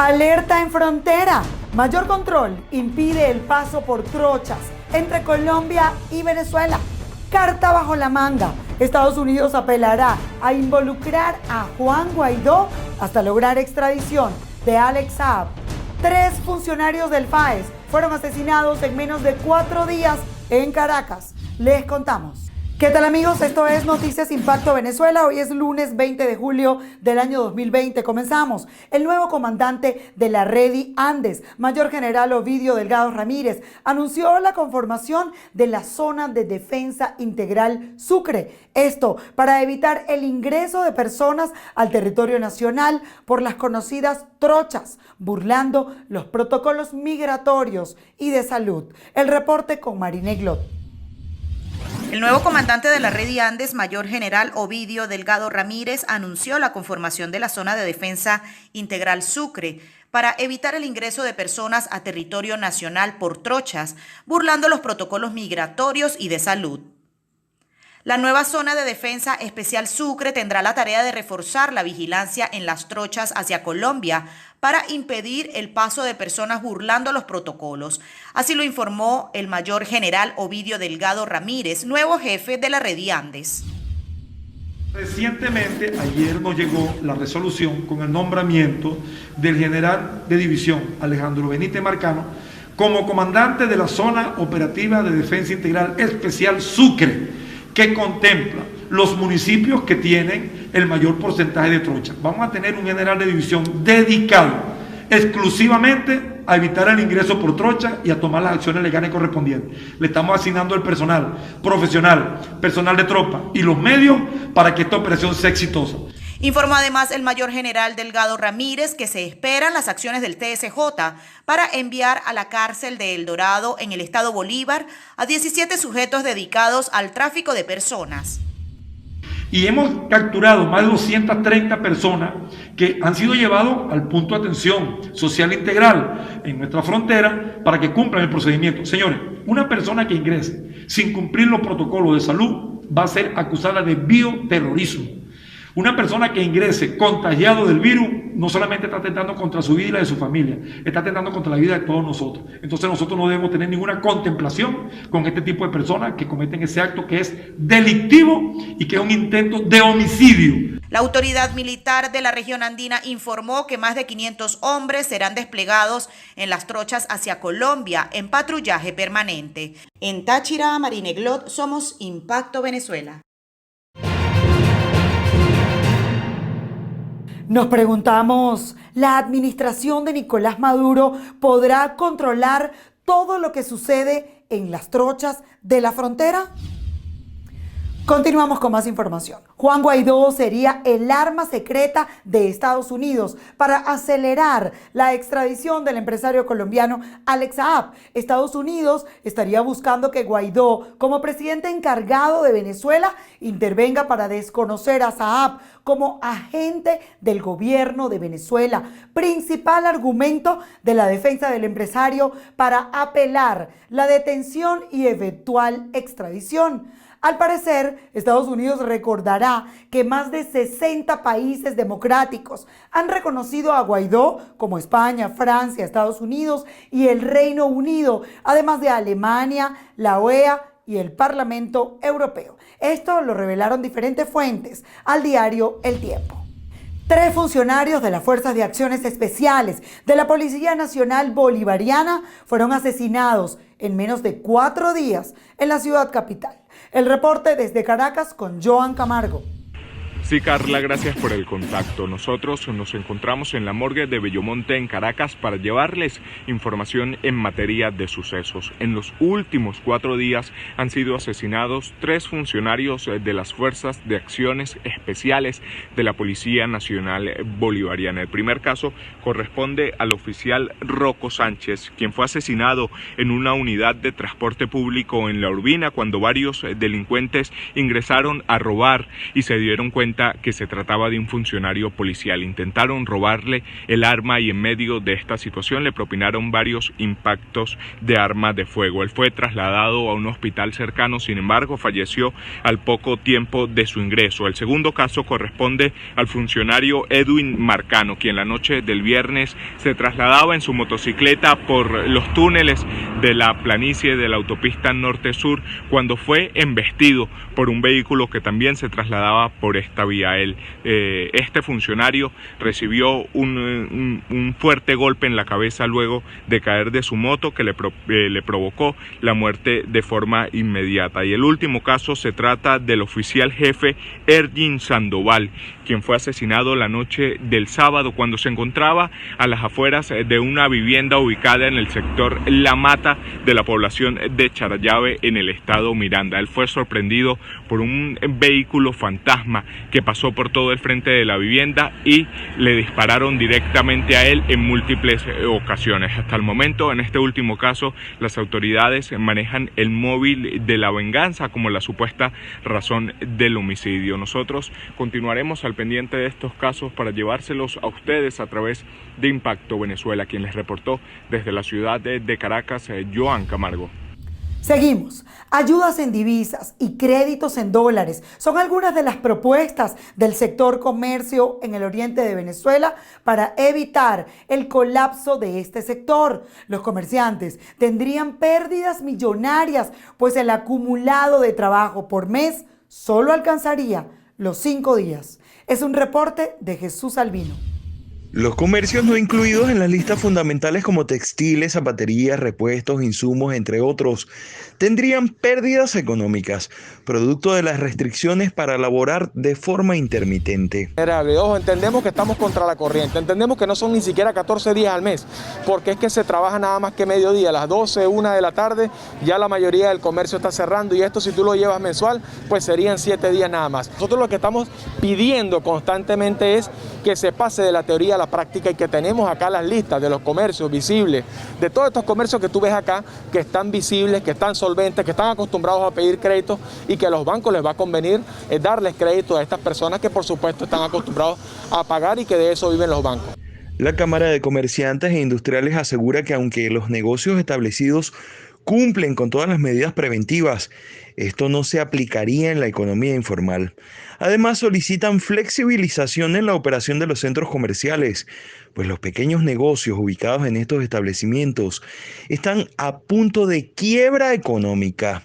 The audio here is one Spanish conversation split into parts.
Alerta en frontera. Mayor control impide el paso por trochas entre Colombia y Venezuela. Carta bajo la manga. Estados Unidos apelará a involucrar a Juan Guaidó hasta lograr extradición de Alex Saab. 3 funcionarios del FAES fueron asesinados en menos de 4 días en Caracas. Les contamos. ¿Qué tal, amigos? Esto es Noticias Impacto Venezuela. Hoy es lunes 20 de julio del año 2020. Comenzamos. El nuevo comandante de la Redi Andes, Mayor General Ovidio Delgado Ramírez, anunció la conformación de la Zona de Defensa Integral Sucre. Esto para evitar el ingreso de personas al territorio nacional por las conocidas trochas, burlando los protocolos migratorios y de salud. El reporte con Marine Glot. El nuevo comandante de la Redi Andes, Mayor General Ovidio Delgado Ramírez, anunció la conformación de la Zona de Defensa Integral Sucre para evitar el ingreso de personas a territorio nacional por trochas, burlando los protocolos migratorios y de salud. La nueva Zona de Defensa Especial Sucre tendrá la tarea de reforzar la vigilancia en las trochas hacia Colombia para impedir el paso de personas burlando los protocolos. Así lo informó el Mayor General Ovidio Delgado Ramírez, nuevo jefe de la Redi Andes. Recientemente, ayer nos llegó la resolución con el nombramiento del general de división Alejandro Benítez Marcano como comandante de la Zona Operativa de Defensa Integral Especial Sucre, que contempla los municipios que tienen el mayor porcentaje de trochas. Vamos a tener un general de división dedicado exclusivamente a evitar el ingreso por trocha y a tomar las acciones legales correspondientes. Le estamos asignando el personal profesional, personal de tropa y los medios para que esta operación sea exitosa. Informó además el Mayor General Delgado Ramírez que se esperan las acciones del TSJ para enviar a la cárcel de El Dorado en el estado Bolívar a 17 sujetos dedicados al tráfico de personas. Y hemos capturado más de 230 personas que han sido llevados al punto de atención social integral en nuestra frontera para que cumplan el procedimiento. Señores, una persona que ingrese sin cumplir los protocolos de salud va a ser acusada de bioterrorismo. Una persona que ingrese contagiado del virus no solamente está atentando contra su vida y la de su familia, está atentando contra la vida de todos nosotros. Entonces nosotros no debemos tener ninguna contemplación con este tipo de personas que cometen ese acto que es delictivo y que es un intento de homicidio. La autoridad militar de la región andina informó que más de 500 hombres serán desplegados en las trochas hacia Colombia en patrullaje permanente. En Táchira, Marine Glot, somos Impacto Venezuela. Nos preguntamos, ¿la administración de Nicolás Maduro podrá controlar todo lo que sucede en las trochas de la frontera? Continuamos con más información. Juan Guaidó sería el arma secreta de Estados Unidos para acelerar la extradición del empresario colombiano Alex Saab. Estados Unidos estaría buscando que Guaidó, como presidente encargado de Venezuela, intervenga para desconocer a Saab como agente del gobierno de Venezuela, principal argumento de la defensa del empresario para apelar la detención y eventual extradición. Al parecer, Estados Unidos recordará que más de 60 países democráticos han reconocido a Guaidó, como España, Francia, Estados Unidos y el Reino Unido, además de Alemania, la OEA y el Parlamento Europeo. Esto lo revelaron diferentes fuentes al diario El Tiempo. 3 funcionarios de las Fuerzas de Acciones Especiales de la Policía Nacional Bolivariana fueron asesinados en menos de 4 días en la ciudad capital. El reporte desde Caracas con Joan Camargo. Sí, Carla, gracias por el contacto. Nosotros nos encontramos en la morgue de Bellomonte en Caracas para llevarles información en materia de sucesos. En los últimos 4 días han sido asesinados 3 funcionarios de las Fuerzas de Acciones Especiales de la Policía Nacional Bolivariana. El primer caso corresponde al oficial Rocco Sánchez, quien fue asesinado en una unidad de transporte público en La Urbina cuando varios delincuentes ingresaron a robar y se dieron cuenta cuenta que se trataba de un funcionario policial. Intentaron robarle el arma y en medio de esta situación le propinaron varios impactos de arma de fuego. Él fue trasladado a un hospital cercano, sin embargo falleció al poco tiempo de su ingreso. El segundo caso corresponde al funcionario Edwin Marcano, quien la noche del viernes se trasladaba en su motocicleta por los túneles de la planicie de la autopista norte-sur cuando fue embestido por un vehículo que también se trasladaba por esta vía. Este funcionario recibió un fuerte golpe en la cabeza luego de caer de su moto que le provocó la muerte de forma inmediata. Y el último caso se trata del oficial jefe Ergin Sandoval, quien fue asesinado la noche del sábado cuando se encontraba a las afueras de una vivienda ubicada en el sector La Mata de la población de Charallave en el estado Miranda. Él fue sorprendido por un vehículo fantasma que pasó por todo el frente de la vivienda y le dispararon directamente a él en múltiples ocasiones. Hasta el momento, en este último caso, las autoridades manejan el móvil de la venganza como la supuesta razón del homicidio. Nosotros continuaremos al pendiente de estos casos para llevárselos a ustedes a través de Impacto Venezuela, quien les reportó desde la ciudad de Caracas, Joan Camargo. Seguimos. Ayudas en divisas y créditos en dólares son algunas de las propuestas del sector comercio en el oriente de Venezuela para evitar el colapso de este sector. Los comerciantes tendrían pérdidas millonarias, pues el acumulado de trabajo por mes solo alcanzaría los 5 días. Es un reporte de Jesús Albino. Los comercios no incluidos en las listas fundamentales como textiles, zapaterías, repuestos, insumos, entre otros, tendrían pérdidas económicas, producto de las restricciones para laborar de forma intermitente. Ojo, entendemos que estamos contra la corriente, entendemos que no son ni siquiera 14 días al mes, porque es que se trabaja nada más que mediodía, a las 12, 1 de la tarde, ya la mayoría del comercio está cerrando y esto si tú lo llevas mensual, pues serían 7 días nada más. Nosotros lo que estamos pidiendo constantemente es que se pase de la teoría a la práctica y que tenemos acá las listas de los comercios visibles, de todos estos comercios que tú ves acá, que están visibles, que están solventes, que están acostumbrados a pedir créditos y que a los bancos les va a convenir darles crédito a estas personas que por supuesto están acostumbrados a pagar y que de eso viven los bancos. La Cámara de Comerciantes e Industriales asegura que aunque los negocios establecidos cumplen con todas las medidas preventivas, esto no se aplicaría en la economía informal. Además, solicitan flexibilización en la operación de los centros comerciales, pues los pequeños negocios ubicados en estos establecimientos están a punto de quiebra económica.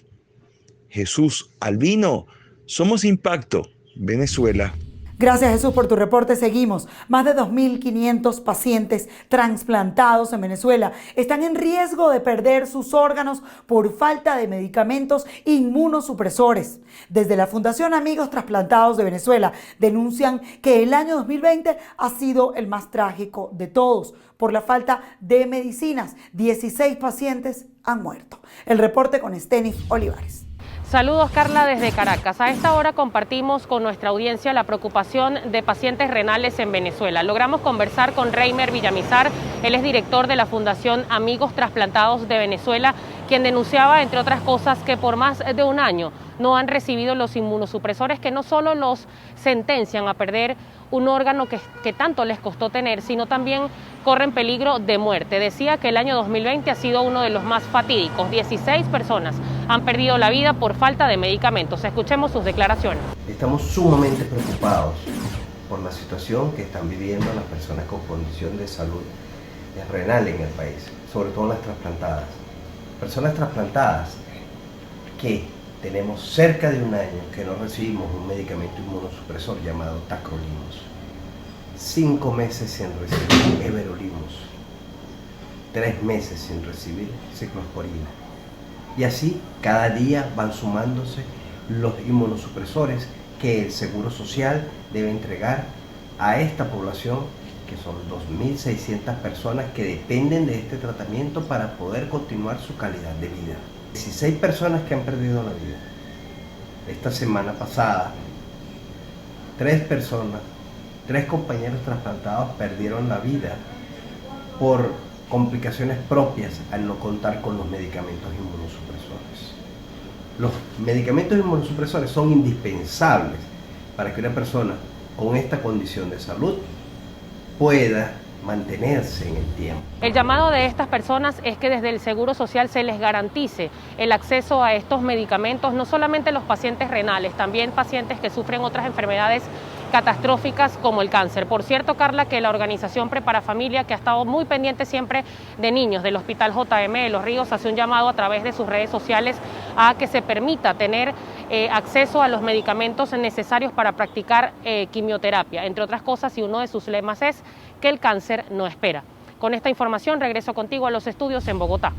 Jesús Albino, Somos Impacto, Venezuela. Gracias, Jesús, por tu reporte. Seguimos. Más de 2.500 pacientes trasplantados en Venezuela están en riesgo de perder sus órganos por falta de medicamentos inmunosupresores. Desde la Fundación Amigos Trasplantados de Venezuela denuncian que el año 2020 ha sido el más trágico de todos por la falta de medicinas. 16 pacientes han muerto. El reporte con Stenif Olivares. Saludos, Carla, desde Caracas. A esta hora compartimos con nuestra audiencia la preocupación de pacientes renales en Venezuela. Logramos conversar con Reimer Villamizar, él es director de la Fundación Amigos Trasplantados de Venezuela, quien denunciaba, entre otras cosas, que por más de un año no han recibido los inmunosupresores que no solo los sentencian a perder un órgano que tanto les costó tener, sino también corren peligro de muerte. Decía que el año 2020 ha sido uno de los más fatídicos. 16 personas han perdido la vida por falta de medicamentos. Escuchemos sus declaraciones. Estamos sumamente preocupados por la situación que están viviendo las personas con condición de salud renal en el país, sobre todo las trasplantadas. Personas trasplantadas que tenemos cerca de un año que no recibimos un medicamento inmunosupresor llamado tacrolimus, 5 meses sin recibir everolimus, 3 meses sin recibir ciclosporina. Y así cada día van sumándose los inmunosupresores que el Seguro Social debe entregar a esta población, que son 2.600 personas que dependen de este tratamiento para poder continuar su calidad de vida. 16 personas que han perdido la vida. Esta semana pasada, 3 compañeros trasplantados perdieron la vida por complicaciones propias al no contar con los medicamentos inmunosupresores. Los medicamentos inmunosupresores son indispensables para que una persona con esta condición de salud pueda mantenerse en el tiempo. El llamado de estas personas es que desde el Seguro Social se les garantice el acceso a estos medicamentos, no solamente los pacientes renales, también pacientes que sufren otras enfermedades catastróficas como el cáncer. Por cierto, Carla, que la organización Prepara Familia, que ha estado muy pendiente siempre de niños del Hospital JM de Los Ríos, hace un llamado a través de sus redes sociales a que se permita tener acceso a los medicamentos necesarios para practicar quimioterapia, entre otras cosas, y uno de sus lemas es que el cáncer no espera. Con esta información regreso contigo a los estudios en Bogotá.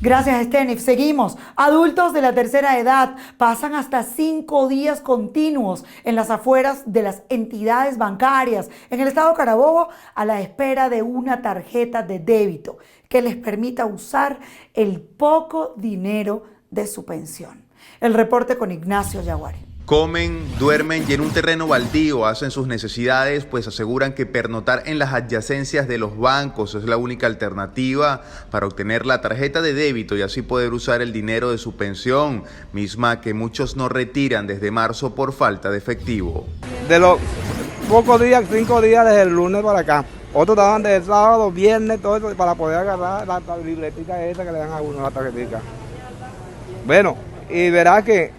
Gracias, Stenif. Seguimos. Adultos de la tercera edad pasan hasta 5 días continuos en las afueras de las entidades bancarias en el estado Carabobo a la espera de una tarjeta de débito que les permita usar el poco dinero de su pensión. El reporte con Ignacio Yaguari. Comen, duermen y en un terreno baldío hacen sus necesidades, pues aseguran que pernoctar en las adyacencias de los bancos es la única alternativa para obtener la tarjeta de débito y así poder usar el dinero de su pensión, misma que muchos no retiran desde marzo por falta de efectivo. De los pocos días, 5 días desde el lunes para acá. Otros daban desde el sábado, viernes, todo eso para poder agarrar la libretica esa que le dan a uno, la tarjetita. Bueno, y verá que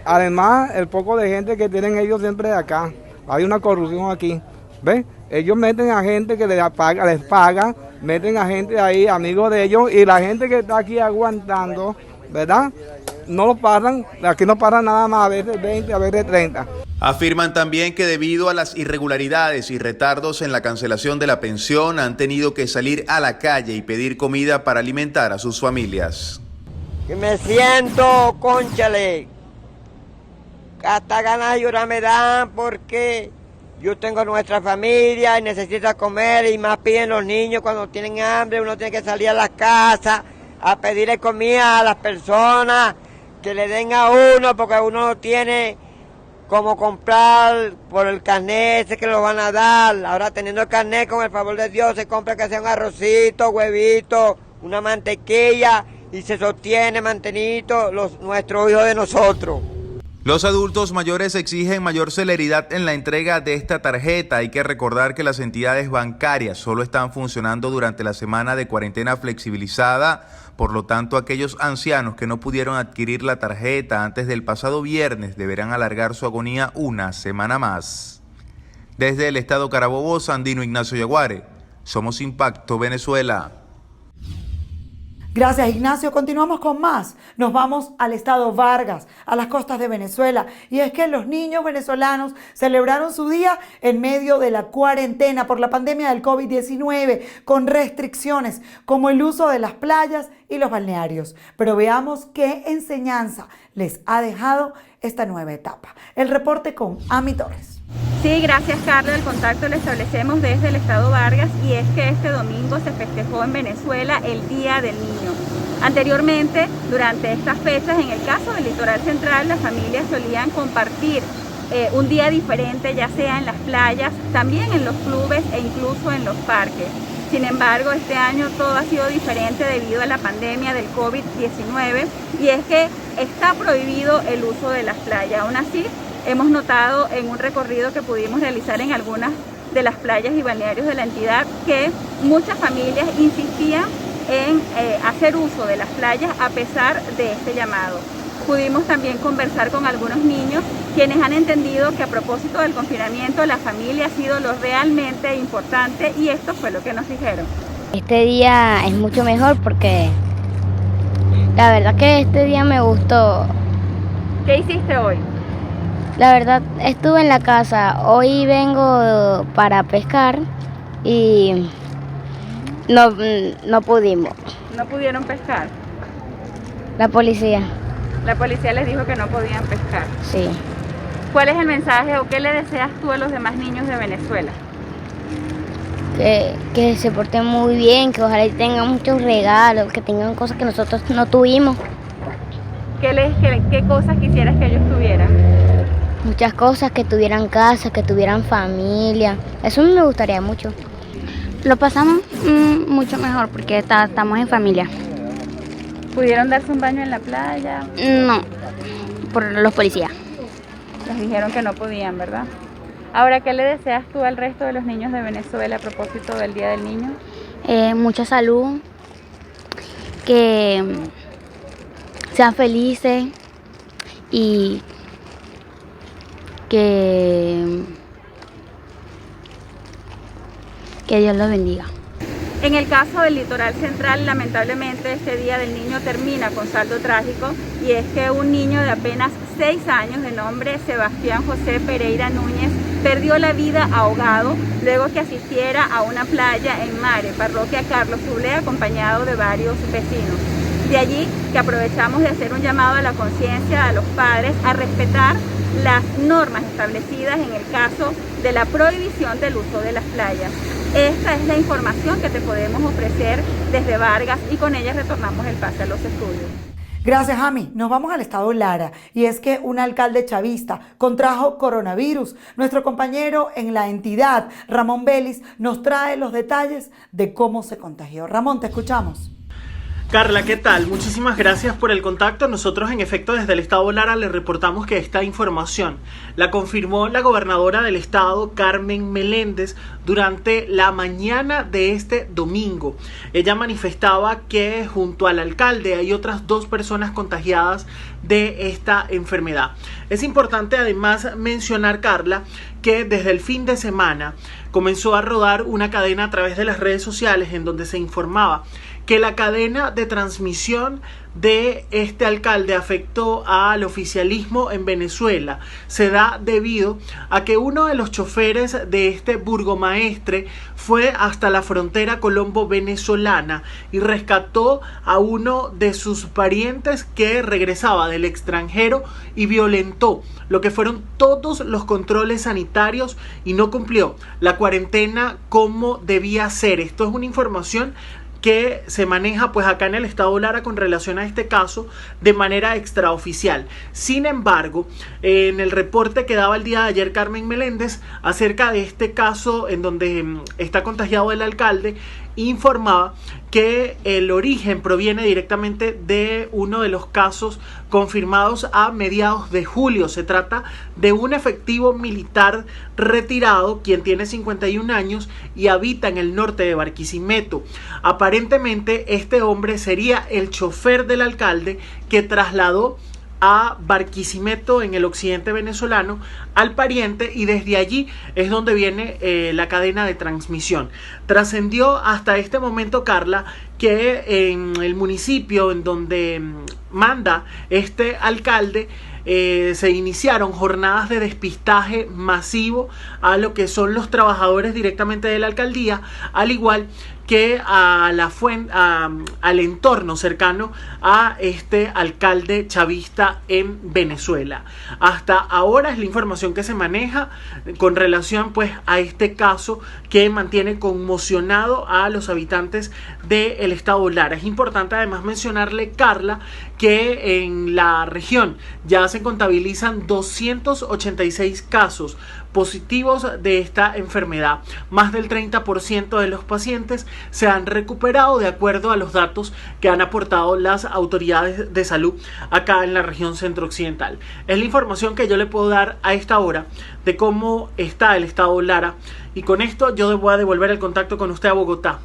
además, el poco de gente que tienen ellos siempre acá, hay una corrupción aquí, ¿ves? Ellos meten a gente que les paga, meten a gente ahí, amigos de ellos, y la gente que está aquí aguantando, ¿verdad? No lo paran, aquí no paran nada más, a veces 20, a veces 30. Afirman también que debido a las irregularidades y retardos en la cancelación de la pensión, han tenido que salir a la calle y pedir comida para alimentar a sus familias. Que me siento, cónchale, hasta ganas de llorar me dan porque yo tengo nuestra familia y necesito comer y más piden los niños cuando tienen hambre, uno tiene que salir a las casas a pedirle comida a las personas que le den a uno porque uno no tiene como comprar por el carnet ese que lo van a dar. Ahora teniendo el carnet con el favor de Dios se compra que sea un arrocito, huevito, una mantequilla y se sostiene mantenido nuestros hijos de nosotros. Los adultos mayores exigen mayor celeridad en la entrega de esta tarjeta. Hay que recordar que las entidades bancarias solo están funcionando durante la semana de cuarentena flexibilizada. Por lo tanto, aquellos ancianos que no pudieron adquirir la tarjeta antes del pasado viernes deberán alargar su agonía una semana más. Desde el estado Carabobo, Sandino Ignacio Yaguare, Somos Impacto Venezuela. Gracias, Ignacio. Continuamos con más. Nos vamos al estado Vargas, a las costas de Venezuela. Y es que los niños venezolanos celebraron su día en medio de la cuarentena por la pandemia del COVID-19, con restricciones como el uso de las playas y los balnearios. Pero veamos qué enseñanza les ha dejado esta nueva etapa. El reporte con Ami Torres. Sí, gracias Carla. El contacto lo establecemos desde el estado Vargas y es que este domingo se festejó en Venezuela el Día del Niño. Anteriormente, durante estas fechas, en el caso del litoral central, las familias solían compartir un día diferente, ya sea en las playas, también en los clubes e incluso en los parques. Sin embargo, este año todo ha sido diferente debido a la pandemia del COVID-19 y es que está prohibido el uso de las playas. Aún así, hemos notado en un recorrido que pudimos realizar en algunas de las playas y balnearios de la entidad que muchas familias insistían en hacer uso de las playas a pesar de este llamado. Pudimos también conversar con algunos niños quienes han entendido que a propósito del confinamiento la familia ha sido lo realmente importante y esto fue lo que nos dijeron. Este día es mucho mejor porque la verdad que este día me gustó. ¿Qué hiciste hoy? La verdad estuve en la casa, hoy vengo para pescar y no pudimos. ¿No pudieron pescar? La policía. La policía les dijo que no podían pescar. Sí. ¿Cuál es el mensaje o qué le deseas tú a los demás niños de Venezuela? Que se porten muy bien, que ojalá tengan muchos regalos, que tengan cosas que nosotros no tuvimos. ¿Qué cosas quisieras que ellos tuvieran? Muchas cosas, que tuvieran casa, que tuvieran familia. Eso me gustaría mucho. Lo pasamos mucho mejor porque estamos en familia. ¿Pudieron darse un baño en la playa? No, por los policías. Les dijeron que no podían, ¿verdad? Ahora, ¿qué le deseas tú al resto de los niños de Venezuela a propósito del Día del Niño? Mucha salud, que sean felices y que Dios los bendiga. En el caso del Litoral Central, lamentablemente este Día del Niño termina con saldo trágico, y es que un niño de apenas 6 años de nombre Sebastián José Pereira Núñez perdió la vida ahogado luego que asistiera a una playa en Mare, parroquia Carlos Zule, acompañado de varios vecinos. De allí que aprovechamos de hacer un llamado a la conciencia a los padres a respetar las normas establecidas en el caso de la prohibición del uso de las playas. Esta es la información que te podemos ofrecer desde Vargas, y con ella retornamos el pase a los estudios. Gracias, Ami. Nos vamos al estado Lara, y es que un alcalde chavista contrajo coronavirus. Nuestro compañero en la entidad, Ramón Vélez, nos trae los detalles de cómo se contagió. Ramón, te escuchamos. Carla, ¿qué tal? Muchísimas gracias por el contacto. Nosotros, en efecto, desde el estado Lara le reportamos que esta información la confirmó la gobernadora del estado, Carmen Meléndez, durante la mañana de este domingo. Ella manifestaba que junto al alcalde hay otras 2 personas contagiadas de esta enfermedad. Es importante además mencionar, Carla, que desde el fin de semana comenzó a rodar una cadena a través de las redes sociales en donde se informaba que la cadena de transmisión de este alcalde afectó al oficialismo en Venezuela. Se da debido a que uno de los choferes de este burgomaestre fue hasta la frontera colombo-venezolana y rescató a uno de sus parientes que regresaba del extranjero y violentó lo que fueron todos los controles sanitarios y no cumplió la cuarentena como debía ser. Esto es una información que se maneja pues acá en el estado Lara con relación a este caso de manera extraoficial. Sin embargo, en el reporte que daba el día de ayer Carmen Meléndez acerca de este caso en donde está contagiado el alcalde, informaba que el origen proviene directamente de uno de los casos confirmados a mediados de julio. Se trata de un efectivo militar retirado, quien tiene 51 años y habita en el norte de Barquisimeto. Aparentemente este hombre sería el chofer del alcalde que trasladó a Barquisimeto, en el occidente venezolano, al pariente, y desde allí es donde viene la cadena de transmisión. Trascendió hasta este momento, Carla, que en el municipio en donde manda este alcalde se iniciaron jornadas de despistaje masivo a lo que son los trabajadores directamente de la alcaldía, al igual que a al entorno cercano a este alcalde chavista en Venezuela. Hasta ahora es la información que se maneja con relación pues a este caso que mantiene conmocionado a los habitantes del estado Lara. Es importante además mencionarle, Carla, que en la región ya se contabilizan 286 casos positivos de esta enfermedad. Más del 30% de los pacientes se han recuperado de acuerdo a los datos que han aportado las autoridades de salud acá en la región centro-occidental. Es la información que yo le puedo dar a esta hora de cómo está el estado Lara, y con esto yo voy a devolver el contacto con usted a Bogotá.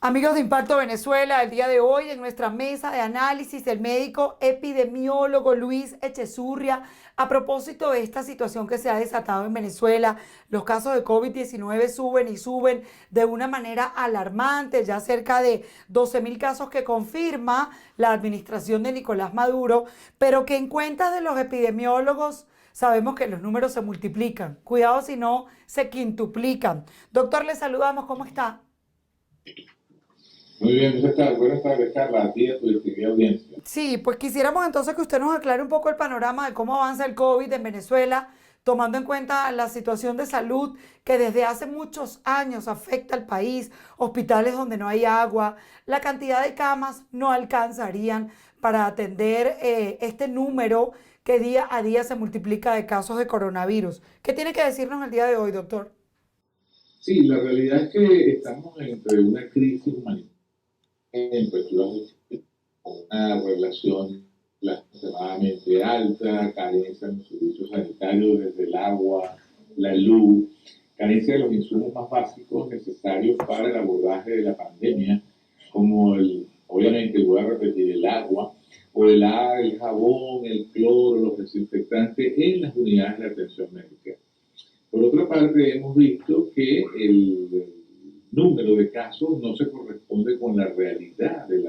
Amigos de Impacto Venezuela, el día de hoy en nuestra mesa de análisis, el médico epidemiólogo Luis Echezurria, a propósito de esta situación que se ha desatado en Venezuela. Los casos de COVID-19 suben y suben de una manera alarmante, ya cerca de 12.000 casos que confirma la administración de Nicolás Maduro, pero que en cuentas de los epidemiólogos sabemos que los números se multiplican. Cuidado si no se quintuplican. Doctor, le saludamos, ¿cómo está? Muy bien, buenas tardes, Carla, a ti y a tu distinguida audiencia. Sí, pues quisiéramos entonces que usted nos aclare un poco el panorama de cómo avanza el COVID en Venezuela, tomando en cuenta la situación de salud que desde hace muchos años afecta al país, hospitales donde no hay agua, la cantidad de camas no alcanzarían para atender este número que día a día se multiplica de casos de coronavirus. ¿Qué tiene que decirnos el día de hoy, doctor? Sí, la realidad es que estamos entre una crisis humanitaria, pues, una relación extremadamente alta, carencia en los servicios sanitarios desde el agua, la luz, carencia de los insumos más básicos necesarios para el abordaje de la pandemia, como obviamente voy a repetir, el agua, o el jabón, el cloro, los desinfectantes en las unidades de atención médica. Por otra parte, hemos visto que el número de casos no se corresponde con la realidad de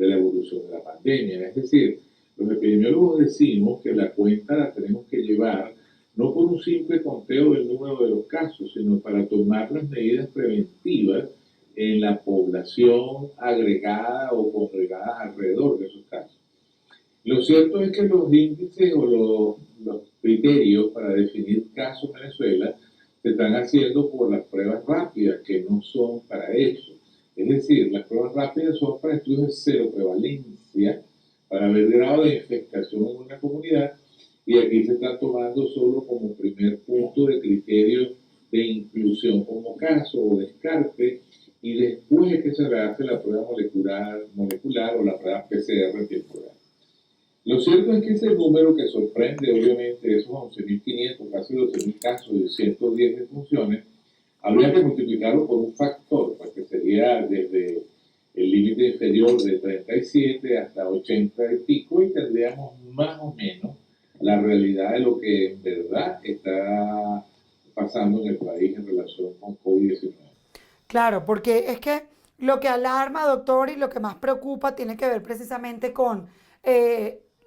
la evolución de la pandemia. Es decir, los epidemiólogos decimos que la cuenta la tenemos que llevar no por un simple conteo del número de los casos, sino para tomar las medidas preventivas en la población agregada o congregada alrededor de esos casos. Lo cierto es que los índices o los criterios para definir casos en Venezuela se están haciendo por las pruebas rápidas, que no son para eso. Es decir, las pruebas rápidas son para estudios de cero prevalencia, para ver el grado de infectación en una comunidad, y aquí se está tomando solo como primer punto de criterio de inclusión como caso o descarte, y después es que se le hace la prueba molecular o la prueba PCR temporal. Lo cierto es que ese número que sorprende, obviamente, esos 11.500, casi 12.000 casos y 110 defunciones, habría que multiplicarlo por un factor, porque sería desde el límite inferior de 37 hasta 80 y pico, y tendríamos más o menos la realidad de lo que en verdad está pasando en el país en relación con COVID-19. Claro, porque es que lo que alarma, doctor, y lo que más preocupa tiene que ver precisamente con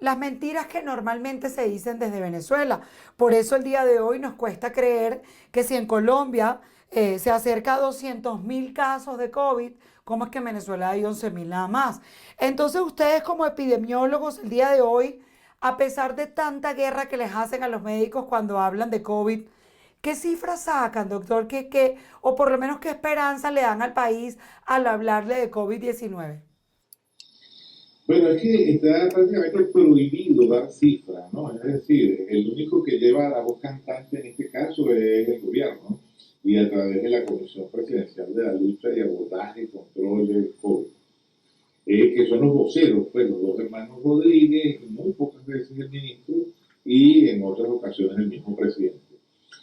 las mentiras que normalmente se dicen desde Venezuela. Por eso el día de hoy nos cuesta creer que si en Colombia se acerca a 200.000 casos de COVID, ¿cómo es que en Venezuela hay 11.000 nada más? Entonces ustedes como epidemiólogos el día de hoy, a pesar de tanta guerra que les hacen a los médicos cuando hablan de COVID, ¿qué cifras sacan, doctor? O por lo menos qué esperanza le dan al país al hablarle de COVID-19? Bueno, es que está prácticamente prohibido dar cifras, ¿no? Es decir, el único que lleva la voz cantante en este caso es el gobierno, y a través de la Comisión Presidencial de la Lucha y Abordaje y Control del COVID, que son los voceros, pues los dos hermanos Rodríguez, muy pocas veces el ministro, y en otras ocasiones el mismo presidente.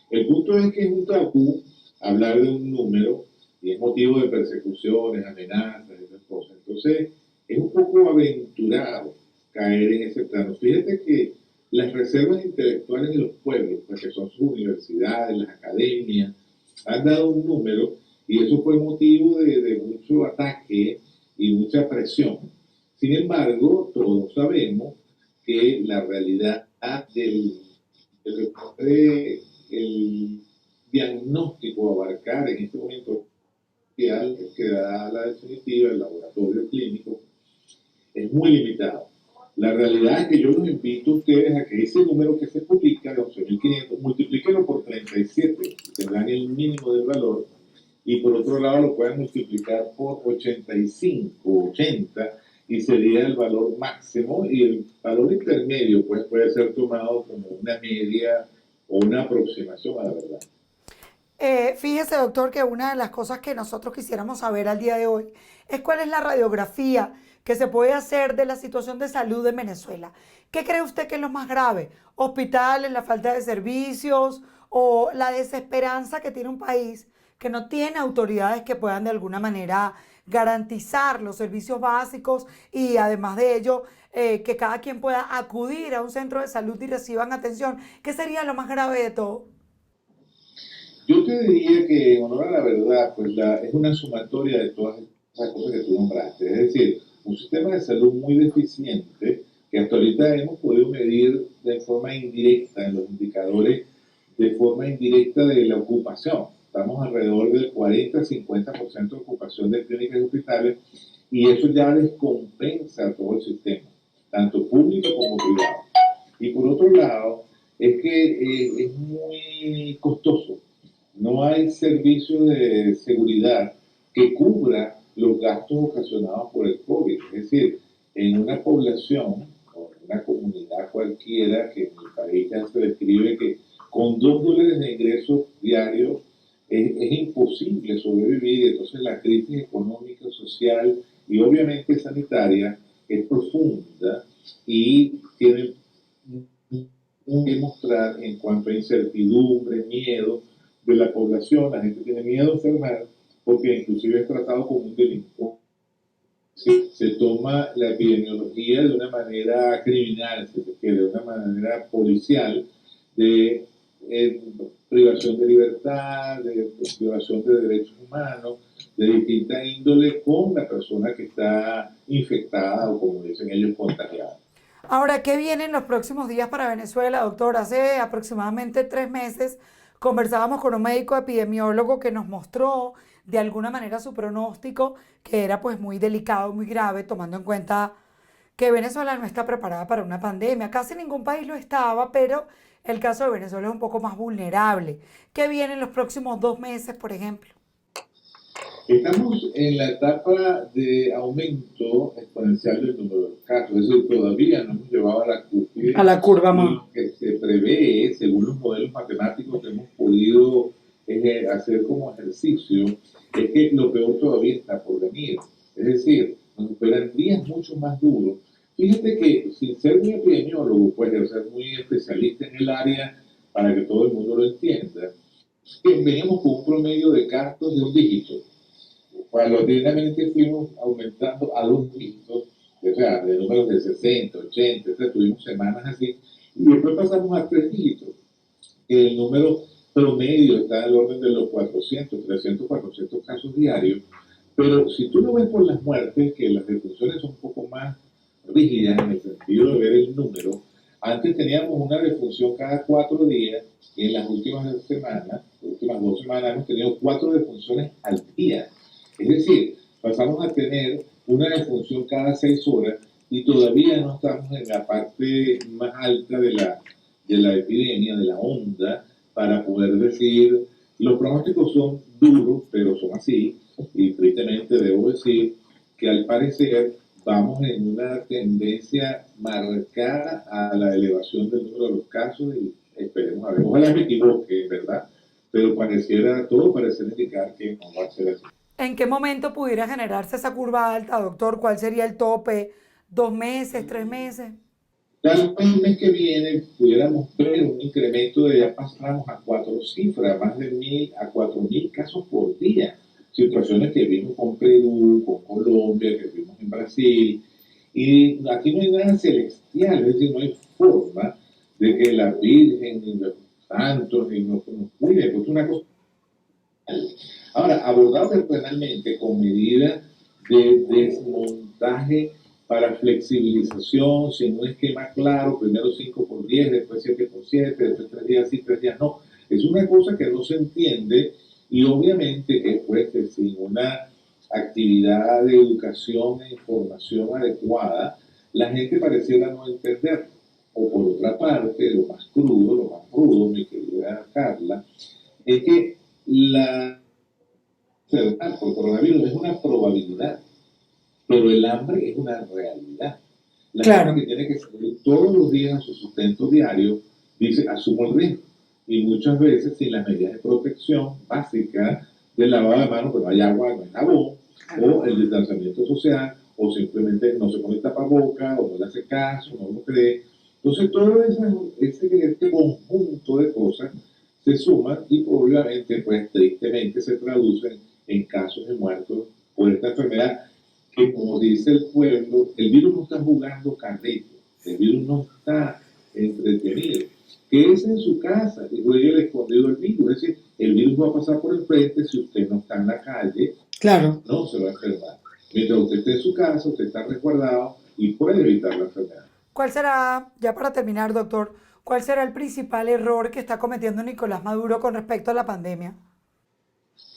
El punto es que es un tabú hablar de un número, y es motivo de persecuciones, amenazas, esas cosas. Entonces, es un poco aventurado caer en ese plano. Fíjate que las reservas intelectuales de los pueblos, pues que son sus universidades, las academias, han dado un número, y eso fue motivo de mucho ataque y mucha presión. Sin embargo, todos sabemos que la realidad del diagnóstico a abarcar en este momento que da la definitiva, el laboratorio clínico, es muy limitado. La realidad es que yo los invito a ustedes a que ese número que se publica de 11.500, multiplíquenlo por 37, tendrán el mínimo del valor, y por otro lado lo pueden multiplicar por 85, 80, y sería el valor máximo, y el valor intermedio pues puede ser tomado como una media o una aproximación a la verdad. Fíjese, doctor, que una de las cosas que nosotros quisiéramos saber al día de hoy es cuál es la radiografía que se puede hacer de la situación de salud en Venezuela. ¿Qué cree usted que es lo más grave? ¿Hospitales, la falta de servicios o la desesperanza que tiene un país que no tiene autoridades que puedan de alguna manera garantizar los servicios básicos y además de ello que cada quien pueda acudir a un centro de salud y reciban atención? ¿Qué sería lo más grave de todo? Yo te diría que, en honor a la verdad, pues es una sumatoria de todas esas cosas que tú nombraste. Es decir, un sistema de salud muy deficiente que hasta ahorita hemos podido medir de forma indirecta en los indicadores, de forma indirecta de la ocupación. Estamos alrededor del 40-50% de ocupación de clínicas y hospitales, y eso ya descompensa todo el sistema, tanto público como privado. Y por otro lado, es que es muy costoso. No hay servicio de seguridad que cubra los gastos ocasionados por el COVID. Es decir, en una población o en una comunidad cualquiera, que en mi país ya se describe que con $2 de ingresos diarios es imposible sobrevivir. Entonces la crisis económica, social y obviamente sanitaria es profunda, y tiene que mostrar en cuanto a incertidumbre, miedo de la población. La gente tiene miedo a enfermar porque inclusive es tratado como un delito. Sí, se toma la epidemiología de una manera criminal, de una manera policial, de privación de libertad, de privación de derechos humanos, de distinta índole con la persona que está infectada o, como dicen ellos, contagiada. Ahora, ¿qué viene en los próximos días para Venezuela, doctor? Hace aproximadamente 3 meses conversábamos con un médico epidemiólogo que nos mostró de alguna manera su pronóstico, que era pues muy delicado, muy grave, tomando en cuenta que Venezuela no está preparada para una pandemia. Casi ningún país lo estaba, pero el caso de Venezuela es un poco más vulnerable. ¿Qué viene en los próximos 2 meses, por ejemplo? Estamos en la etapa de aumento exponencial del número de casos, es decir, todavía no hemos llevado a la cúspide. A la curva más. Lo que se prevé, según los modelos matemáticos que hemos podido hacer como ejercicio, es que lo peor todavía está por venir. Es decir, nos esperan días mucho más duros. Fíjate que, sin ser muy epidemiólogo, pues, o ser muy especialista en el área, para que todo el mundo lo entienda, que veníamos con un promedio de casos de un dígito. Paulatinamente fuimos aumentando a 2 dígitos, o sea, de números de 60, 80, tuvimos semanas así, y después pasamos a 3 dígitos. El número promedio está en el orden de los 400, 300, 400 casos diarios, pero si tú lo ves por las muertes, que las defunciones son un poco más rígidas en el sentido de ver el número, antes teníamos una defunción cada 4 días, y en las últimas semanas, las últimas 2 semanas, hemos tenido 4 defunciones al día. Es decir, pasamos a tener una defunción cada 6 horas y todavía no estamos en la parte más alta de la epidemia, de la onda, para poder decir, los pronósticos son duros, pero son así, y tristemente debo decir que al parecer vamos en una tendencia marcada a la elevación del número de los casos y esperemos a ver, ojalá me equivoque, ¿verdad? Pero todo pareciera indicar que no va a ser así. ¿En qué momento pudiera generarse esa curva alta, doctor? ¿Cuál sería el tope? ¿2 meses, 3 meses? Tal vez el mes que viene pudiéramos ver un incremento de ya pasamos a 4 cifras, más de 1.000 a 4.000 casos por día. Situaciones que vimos con Perú, con Colombia, que vimos en Brasil. Y aquí no hay nada celestial, es decir, no hay forma de que la Virgen, ni los santos, ni nos cuiden, porque es una cosa. Ahora, abordado terrenalmente con medidas de desmontaje para flexibilización, sin un esquema claro, primero 5x10, después 7x7, después 3 días sí, 3 días no. Es una cosa que no se entiende y obviamente que pues, sin una actividad de educación e información adecuada, la gente pareciera no entender. O por otra parte, lo más crudo, mi querida Carla, es que la enfermedad por coronavirus es una probabilidad, pero el hambre es una realidad. La gente que tiene que salir todos los días a su sustento diario dice, asumo el riesgo. Y muchas veces sin las medidas de protección básicas del lavado de manos, pues no hay agua, no hay jabón, o el distanciamiento social, o simplemente no se pone tapaboca, o no le hace caso, no lo cree. Entonces todo este conjunto de cosas se suman y obviamente, pues tristemente se traducen en casos de muertos por esta enfermedad que, como dice el pueblo, el virus no está jugando carrito, el virus no está entretenido. Quédese en su casa y juegue el escondido el virus. Es decir, el virus va a pasar por el frente si usted no está en la calle, no se va a enfermar. Mientras usted esté en su casa, usted está resguardado y puede evitar la enfermedad. ¿Cuál será, ya para terminar, doctor, cuál será el principal error que está cometiendo Nicolás Maduro con respecto a la pandemia?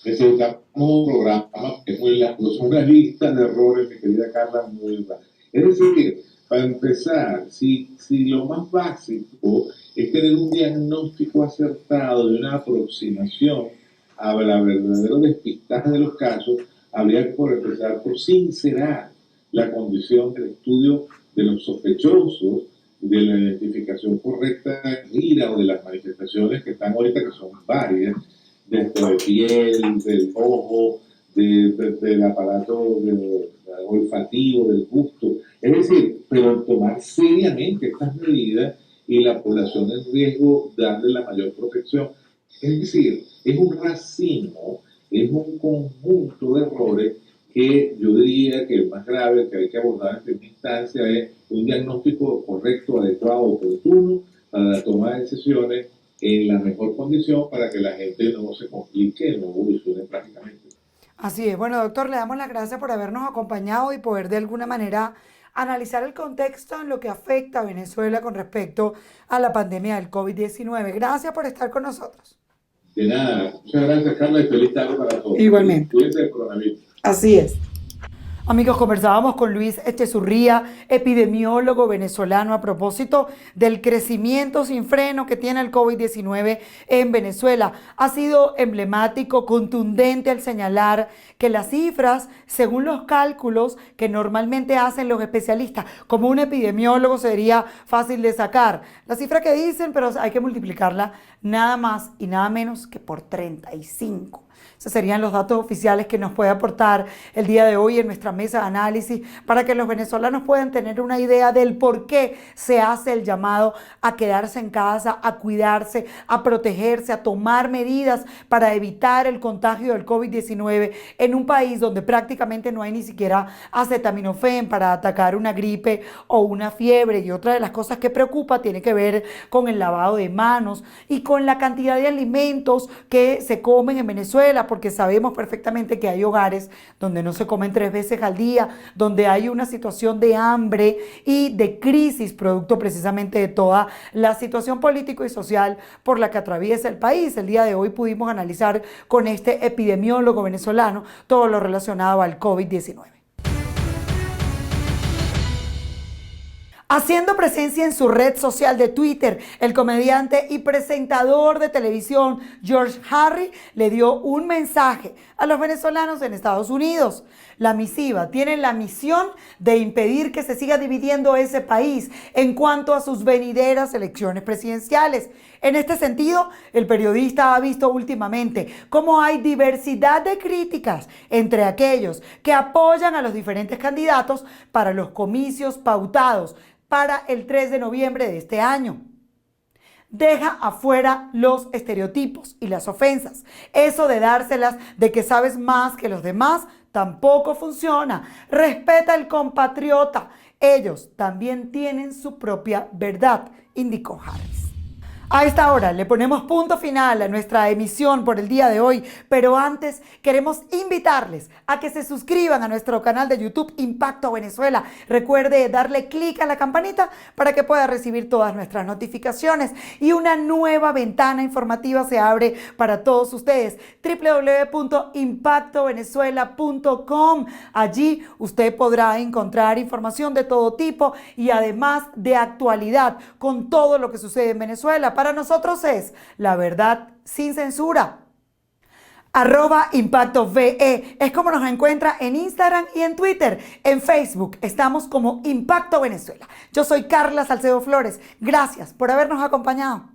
Necesitamos un programa que es muy largo, es una lista de errores, mi querida Carla, muy larga. Es decir, para empezar, si lo más básico es tener un diagnóstico acertado de una aproximación a la verdadero despistaje de los casos, habría que por empezar por sincerar la condición del estudio de los sospechosos, de la identificación correcta de ira o de las manifestaciones que están ahorita, que son varias, desde la piel, del ojo, del aparato olfativo, del gusto, Es decir, pero tomar seriamente estas medidas y la población en riesgo darle la mayor protección. Es decir, es un racimo, es un conjunto de errores que yo diría que el más grave que hay que abordar en primera instancia es un diagnóstico correcto, adecuado, oportuno para la toma de decisiones en la mejor condición para que la gente no se complique, no evolucione prácticamente. Así es. Bueno, doctor, le damos las gracias por habernos acompañado y poder de alguna manera analizar el contexto en lo que afecta a Venezuela con respecto a la pandemia del COVID-19. Gracias por estar con nosotros. De nada. Muchas gracias, Carla, y feliz tarde para todos. Igualmente. Cuídense del coronavirus. Así es. Amigos, conversábamos con Luis Echezurría, epidemiólogo venezolano, a propósito del crecimiento sin freno que tiene el COVID-19 en Venezuela. Ha sido emblemático, contundente al señalar que las cifras, según los cálculos que normalmente hacen los especialistas, como un epidemiólogo sería fácil de sacar. La cifra que dicen, pero hay que multiplicarla nada más y nada menos que por 35. Esos serían los datos oficiales que nos puede aportar el día de hoy en nuestra mesa de análisis para que los venezolanos puedan tener una idea del por qué se hace el llamado a quedarse en casa, a cuidarse, a protegerse, a tomar medidas para evitar el contagio del COVID-19 en un país donde prácticamente no hay ni siquiera acetaminofén para atacar una gripe o una fiebre. Y otra de las cosas que preocupa tiene que ver con el lavado de manos y con la cantidad de alimentos que se comen en Venezuela, porque sabemos perfectamente que hay hogares donde no se comen 3 veces al día, donde hay una situación de hambre y de crisis producto precisamente de toda la situación político y social por la que atraviesa el país. El día de hoy pudimos analizar con este epidemiólogo venezolano todo lo relacionado al COVID-19. Haciendo presencia en su red social de Twitter, el comediante y presentador de televisión George Harry le dio un mensaje a los venezolanos en Estados Unidos. La misiva tiene la misión de impedir que se siga dividiendo ese país en cuanto a sus venideras elecciones presidenciales. En este sentido, el periodista ha visto últimamente cómo hay diversidad de críticas entre aquellos que apoyan a los diferentes candidatos para los comicios pautados para el 3 de noviembre de este año. Deja afuera los estereotipos y las ofensas. Eso de dárselas de que sabes más que los demás tampoco funciona. Respeta al compatriota. Ellos también tienen su propia verdad, indicó Harris. A esta hora le ponemos punto final a nuestra emisión por el día de hoy, pero antes queremos invitarles a que se suscriban a nuestro canal de YouTube Impacto Venezuela. Recuerde darle clic a la campanita para que pueda recibir todas nuestras notificaciones y una nueva ventana informativa se abre para todos ustedes, www.impactovenezuela.com. Allí usted podrá encontrar información de todo tipo y además de actualidad con todo lo que sucede en Venezuela. Para nosotros es la verdad sin censura. @ImpactoVE es como nos encuentra en Instagram y en Twitter. En Facebook estamos como Impacto Venezuela. Yo soy Carla Salcedo Flores. Gracias por habernos acompañado.